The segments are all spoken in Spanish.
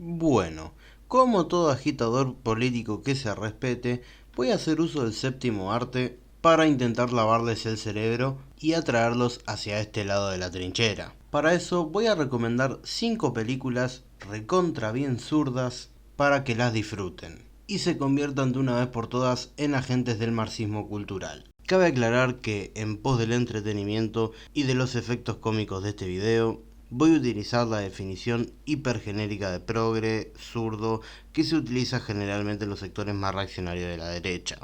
Bueno, como todo agitador político que se respete, voy a hacer uso del séptimo arte para intentar lavarles el cerebro y atraerlos hacia este lado de la trinchera. Para eso voy a recomendar 5 películas recontra bien zurdas para que las disfruten y se conviertan de una vez por todas en agentes del marxismo cultural. Cabe aclarar que en pos del entretenimiento y de los efectos cómicos de este video, voy a utilizar la definición hipergenérica de progre, zurdo, que se utiliza generalmente en los sectores más reaccionarios de la derecha.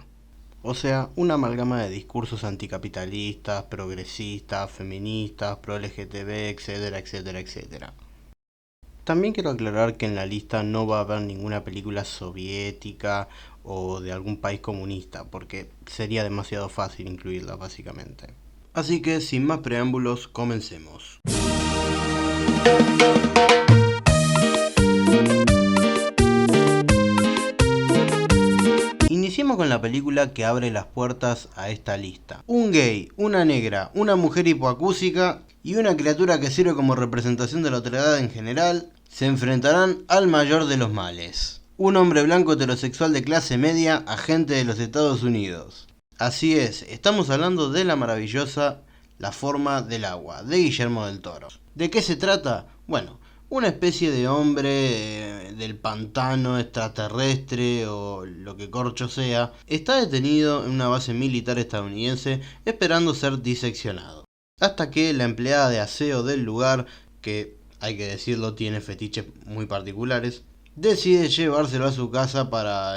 O sea, una amalgama de discursos anticapitalistas, progresistas, feministas, pro LGTB, etcétera, etcétera, etcétera. También quiero aclarar que en la lista no va a haber ninguna película soviética o de algún país comunista, porque sería demasiado fácil incluirla básicamente. Así que sin más preámbulos, comencemos. Iniciemos con la película que abre las puertas a esta lista. Un gay, una negra, una mujer hipoacúsica y una criatura que sirve como representación de la otredad en general se enfrentarán al mayor de los males. Un hombre blanco heterosexual de clase media, agente de los Estados Unidos. Así es, estamos hablando de la maravillosa La forma del agua, de Guillermo del Toro. ¿De qué se trata? Bueno, una especie de hombre del pantano extraterrestre o lo que corcho sea, está detenido en una base militar estadounidense esperando ser diseccionado. Hasta que la empleada de aseo del lugar, que hay que decirlo tiene fetiches muy particulares, decide llevárselo a su casa para,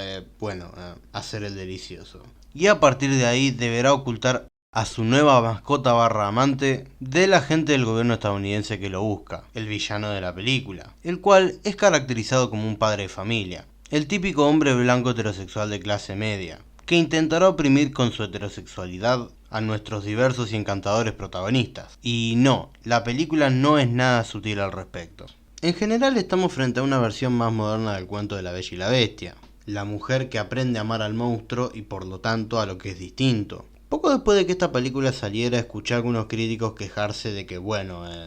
hacer el delicioso. Y a partir de ahí deberá ocultar a su nueva mascota barra amante del agente del gobierno estadounidense que lo busca, el villano de la película, el cual es caracterizado como un padre de familia, el típico hombre blanco heterosexual de clase media, que intentará oprimir con su heterosexualidad a nuestros diversos y encantadores protagonistas. Y no, la película no es nada sutil al respecto. En general estamos frente a una versión más moderna del cuento de La Bella y la Bestia, la mujer que aprende a amar al monstruo y por lo tanto a lo que es distinto. Poco después de que esta película saliera, escuché a algunos críticos quejarse de que,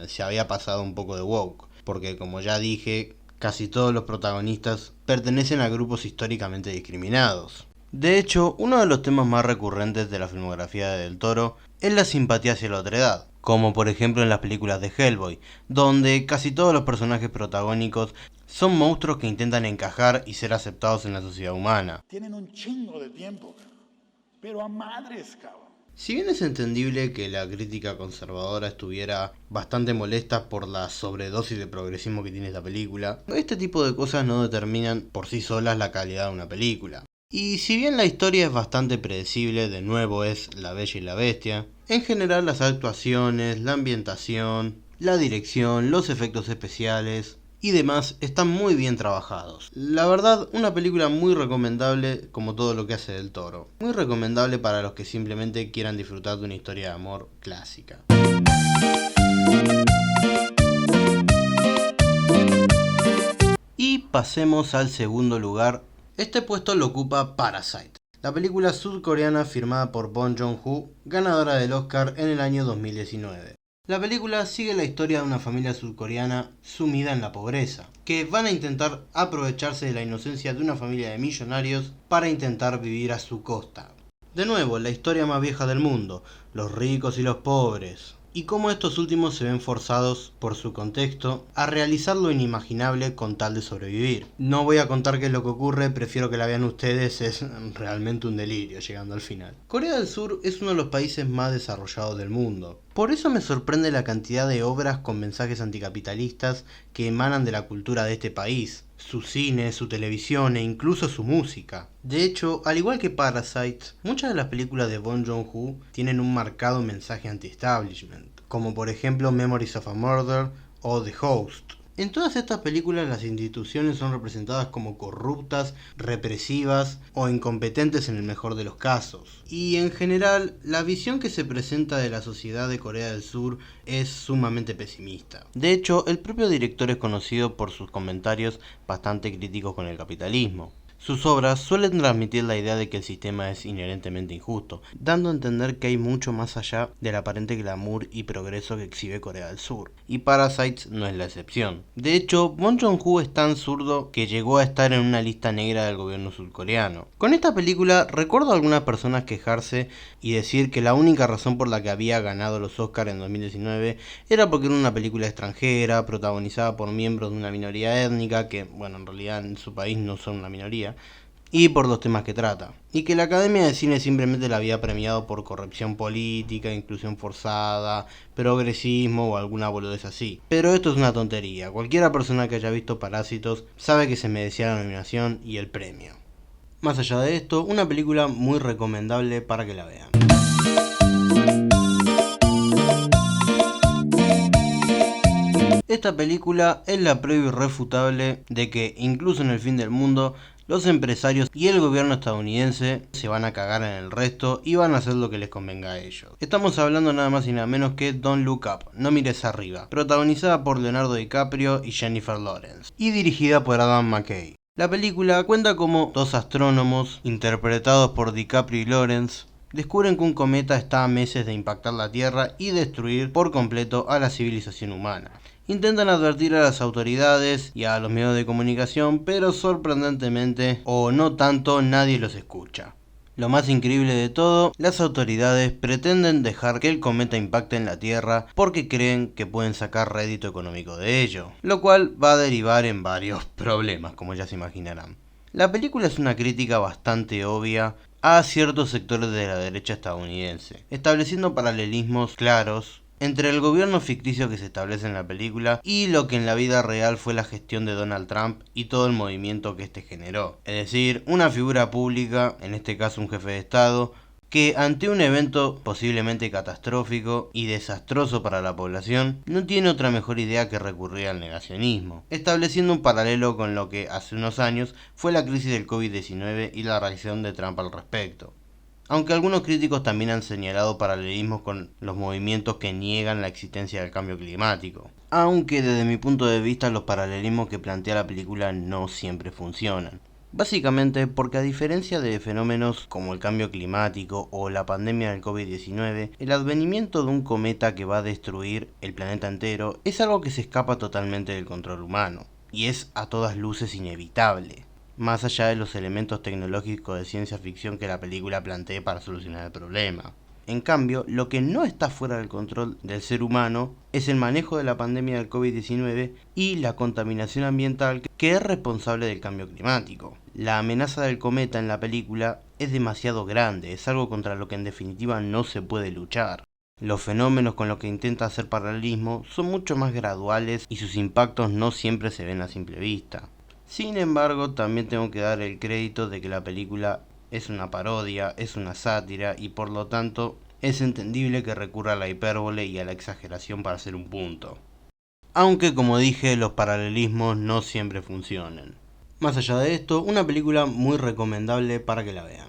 se había pasado un poco de woke, porque como ya dije, casi todos los protagonistas pertenecen a grupos históricamente discriminados. De hecho, uno de los temas más recurrentes de la filmografía de Del Toro es la simpatía hacia la otredad, como por ejemplo en las películas de Hellboy, donde casi todos los personajes protagónicos son monstruos que intentan encajar y ser aceptados en la sociedad humana. Tienen un chingo de tiempo, pero a madres, cabrón. Si bien es entendible que la crítica conservadora estuviera bastante molesta por la sobredosis de progresismo que tiene esta película, este tipo de cosas no determinan por sí solas la calidad de una película. Y si bien la historia es bastante predecible, de nuevo es La Bella y la Bestia, en general las actuaciones, la ambientación, la dirección, los efectos especiales y demás están muy bien trabajados. La verdad, una película muy recomendable como todo lo que hace Del Toro. Muy recomendable para los que simplemente quieran disfrutar de una historia de amor clásica. Y pasemos al segundo lugar. Este puesto lo ocupa Parasite, la película surcoreana firmada por Bong Joon-ho, ganadora del Oscar en el año 2019. La película sigue la historia de una familia surcoreana sumida en la pobreza, que van a intentar aprovecharse de la inocencia de una familia de millonarios para intentar vivir a su costa. De nuevo, la historia más vieja del mundo, los ricos y los pobres, y cómo estos últimos se ven forzados, por su contexto, a realizar lo inimaginable con tal de sobrevivir. No voy a contar qué es lo que ocurre, prefiero que la vean ustedes, es realmente un delirio llegando al final. Corea del Sur es uno de los países más desarrollados del mundo. Por eso me sorprende la cantidad de obras con mensajes anticapitalistas que emanan de la cultura de este país, su cine, su televisión e incluso su música. De hecho, al igual que Parasite, muchas de las películas de Bong Joon-ho tienen un marcado mensaje anti-establishment, como por ejemplo Memories of a Murder o The Host. En todas estas películas las instituciones son representadas como corruptas, represivas o incompetentes en el mejor de los casos. Y en general, la visión que se presenta de la sociedad de Corea del Sur es sumamente pesimista. De hecho, el propio director es conocido por sus comentarios bastante críticos con el capitalismo. Sus obras suelen transmitir la idea de que el sistema es inherentemente injusto, dando a entender que hay mucho más allá del aparente glamour y progreso que exhibe Corea del Sur, y Parasite no es la excepción. De hecho, Bong Joon-ho es tan zurdo que llegó a estar en una lista negra del gobierno surcoreano. Con esta película recuerdo a algunas personas quejarse y decir que la única razón por la que había ganado los Oscars en 2019 era porque era una película extranjera, protagonizada por miembros de una minoría étnica, que bueno, en realidad en su país no son una minoría, y por los temas que trata, y que la Academia de Cine simplemente la había premiado por corrupción política, inclusión forzada, progresismo o alguna boludez así. Pero esto es una tontería, cualquiera persona que haya visto Parásitos sabe que se merecía la nominación y el premio. Más allá de esto, una película muy recomendable para que la vean. Esta película es la prueba irrefutable de que, incluso en el fin del mundo, los empresarios y el gobierno estadounidense se van a cagar en el resto y van a hacer lo que les convenga a ellos. Estamos hablando nada más y nada menos que Don't Look Up, No mires arriba, protagonizada por Leonardo DiCaprio y Jennifer Lawrence, y dirigida por Adam McKay. La película cuenta como dos astrónomos, interpretados por DiCaprio y Lawrence, descubren que un cometa está a meses de impactar la Tierra y destruir por completo a la civilización humana. Intentan advertir a las autoridades y a los medios de comunicación, pero sorprendentemente, o no tanto, nadie los escucha. Lo más increíble de todo, las autoridades pretenden dejar que el cometa impacte en la Tierra porque creen que pueden sacar rédito económico de ello, lo cual va a derivar en varios problemas, como ya se imaginarán. La película es una crítica bastante obvia a ciertos sectores de la derecha estadounidense, estableciendo paralelismos claros entre el gobierno ficticio que se establece en la película y lo que en la vida real fue la gestión de Donald Trump y todo el movimiento que este generó. Es decir, una figura pública, en este caso un jefe de Estado, que ante un evento posiblemente catastrófico y desastroso para la población, no tiene otra mejor idea que recurrir al negacionismo, estableciendo un paralelo con lo que hace unos años fue la crisis del COVID-19 y la reacción de Trump al respecto. Aunque algunos críticos también han señalado paralelismos con los movimientos que niegan la existencia del cambio climático. Aunque desde mi punto de vista los paralelismos que plantea la película no siempre funcionan. Básicamente porque a diferencia de fenómenos como el cambio climático o la pandemia del COVID-19, el advenimiento de un cometa que va a destruir el planeta entero es algo que se escapa totalmente del control humano, y es a todas luces inevitable, más allá de los elementos tecnológicos de ciencia ficción que la película plantee para solucionar el problema. En cambio, lo que no está fuera del control del ser humano es el manejo de la pandemia del COVID-19 y la contaminación ambiental que es responsable del cambio climático. La amenaza del cometa en la película es demasiado grande, es algo contra lo que en definitiva no se puede luchar. Los fenómenos con los que intenta hacer paralelismo son mucho más graduales y sus impactos no siempre se ven a simple vista. Sin embargo, también tengo que dar el crédito de que la película es una parodia, es una sátira y por lo tanto es entendible que recurra a la hipérbole y a la exageración para hacer un punto. Aunque como dije, los paralelismos no siempre funcionan. Más allá de esto, una película muy recomendable para que la vean.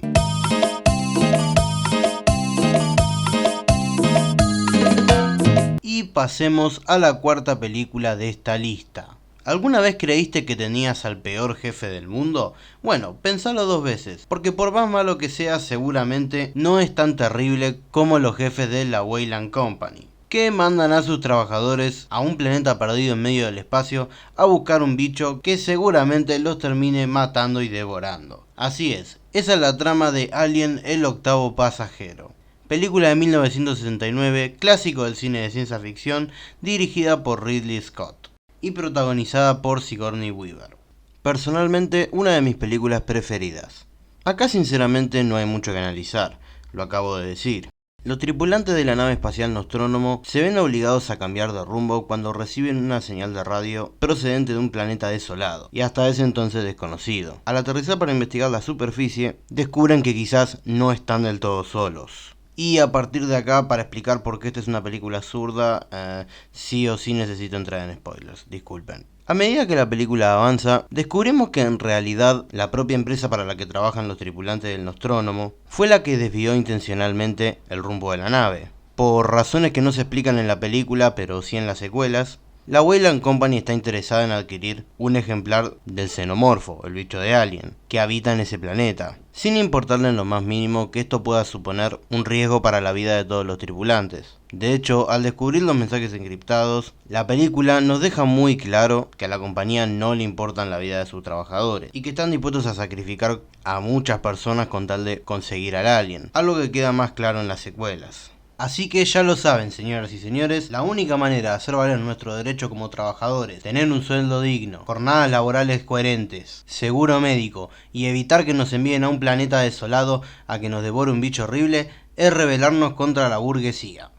Y pasemos a la cuarta película de esta lista. ¿Alguna vez creíste que tenías al peor jefe del mundo? Bueno, pensalo dos veces, porque por más malo que sea, seguramente no es tan terrible como los jefes de la Weyland Company, que mandan a sus trabajadores a un planeta perdido en medio del espacio a buscar un bicho que seguramente los termine matando y devorando. Así es, esa es la trama de Alien, el octavo pasajero. Película de 1969, clásico del cine de ciencia ficción, dirigida por Ridley Scott y protagonizada por Sigourney Weaver. Personalmente, una de mis películas preferidas. Acá sinceramente no hay mucho que analizar, lo acabo de decir. Los tripulantes de la nave espacial Nostromo se ven obligados a cambiar de rumbo cuando reciben una señal de radio procedente de un planeta desolado y hasta ese entonces desconocido. Al aterrizar para investigar la superficie, descubren que quizás no están del todo solos. Y a partir de acá, para explicar por qué esta es una película absurda, sí o sí necesito entrar en spoilers, disculpen. A medida que la película avanza, descubrimos que en realidad la propia empresa para la que trabajan los tripulantes del Nostromo fue la que desvió intencionalmente el rumbo de la nave. Por razones que no se explican en la película, pero sí en las secuelas, La Weyland Company está interesada en adquirir un ejemplar del xenomorfo, el bicho de Alien, que habita en ese planeta, sin importarle en lo más mínimo que esto pueda suponer un riesgo para la vida de todos los tripulantes. De hecho, al descubrir los mensajes encriptados, la película nos deja muy claro que a la compañía no le importan la vida de sus trabajadores y que están dispuestos a sacrificar a muchas personas con tal de conseguir al alien, algo que queda más claro en las secuelas. Así que ya lo saben, señoras y señores, la única manera de hacer valer nuestro derecho como trabajadores, tener un sueldo digno, jornadas laborales coherentes, seguro médico y evitar que nos envíen a un planeta desolado a que nos devore un bicho horrible, es rebelarnos contra la burguesía.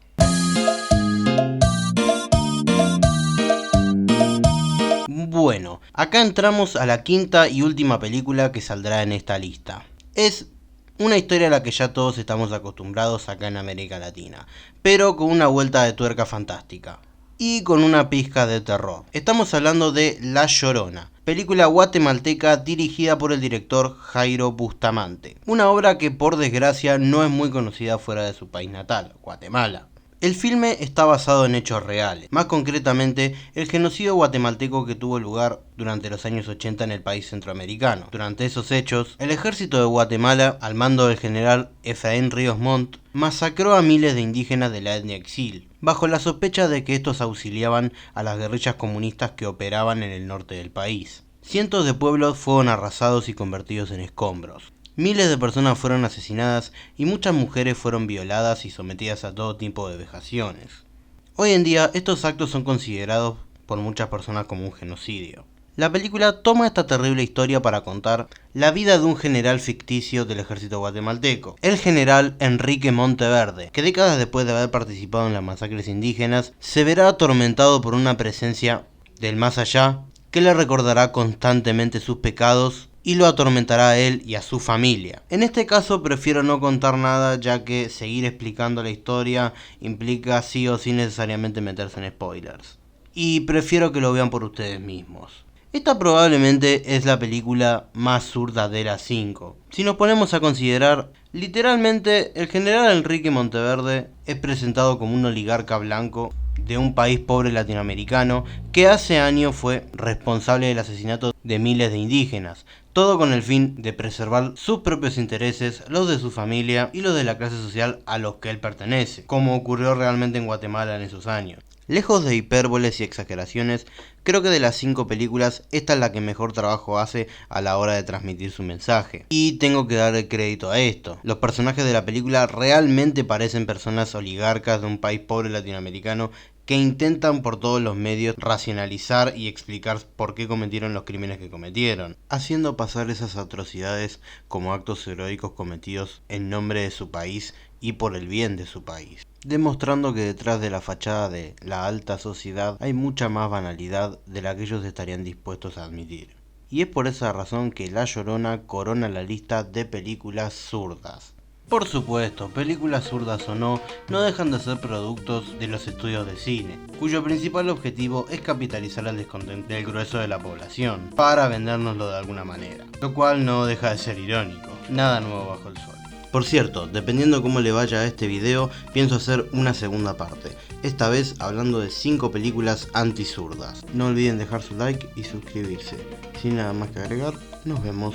Bueno, acá entramos a la quinta y última película que saldrá en esta lista. Es una historia a la que ya todos estamos acostumbrados acá en América Latina, pero con una vuelta de tuerca fantástica y con una pizca de terror. Estamos hablando de La Llorona, película guatemalteca dirigida por el director Jairo Bustamante. Una obra que por desgracia no es muy conocida fuera de su país natal, Guatemala. El filme está basado en hechos reales, más concretamente el genocidio guatemalteco que tuvo lugar durante los años 80 en el país centroamericano. Durante esos hechos, el ejército de Guatemala, al mando del general Efraín Ríos Montt, masacró a miles de indígenas de la etnia Exil, bajo la sospecha de que estos auxiliaban a las guerrillas comunistas que operaban en el norte del país. Cientos de pueblos fueron arrasados y convertidos en escombros. Miles de personas fueron asesinadas y muchas mujeres fueron violadas y sometidas a todo tipo de vejaciones. Hoy en día, estos actos son considerados por muchas personas como un genocidio. La película toma esta terrible historia para contar la vida de un general ficticio del ejército guatemalteco, el general Enrique Monteverde, que décadas después de haber participado en las masacres indígenas, se verá atormentado por una presencia del más allá que le recordará constantemente sus pecados y lo atormentará a él y a su familia. En este caso prefiero no contar nada, ya que seguir explicando la historia implica sí o sí necesariamente meterse en spoilers. Y prefiero que lo vean por ustedes mismos. Esta probablemente es la película más zurda de las 5. Si nos ponemos a considerar, literalmente el general Enrique Monteverde es presentado como un oligarca blanco de un país pobre latinoamericano que hace años fue responsable del asesinato de miles de indígenas, todo con el fin de preservar sus propios intereses, los de su familia y los de la clase social a los que él pertenece, como ocurrió realmente en Guatemala en esos años. Lejos de hipérboles y exageraciones, creo que de las 5 películas, esta es la que mejor trabajo hace a la hora de transmitir su mensaje. Y tengo que dar el crédito a esto. Los personajes de la película realmente parecen personas oligarcas de un país pobre latinoamericano que intentan por todos los medios racionalizar y explicar por qué cometieron los crímenes que cometieron, haciendo pasar esas atrocidades como actos heroicos cometidos en nombre de su país y por el bien de su país, demostrando que detrás de la fachada de la alta sociedad hay mucha más banalidad de la que ellos estarían dispuestos a admitir. Y es por esa razón que La Llorona corona la lista de películas zurdas. Por supuesto, películas zurdas o no, no dejan de ser productos de los estudios de cine, cuyo principal objetivo es capitalizar el descontento del grueso de la población, para vendérnoslo de alguna manera, lo cual no deja de ser irónico, nada nuevo bajo el sol. Por cierto, dependiendo cómo le vaya a este video, pienso hacer una segunda parte, esta vez hablando de 5 películas anti-zurdas. No olviden dejar su like y suscribirse. Sin nada más que agregar, nos vemos.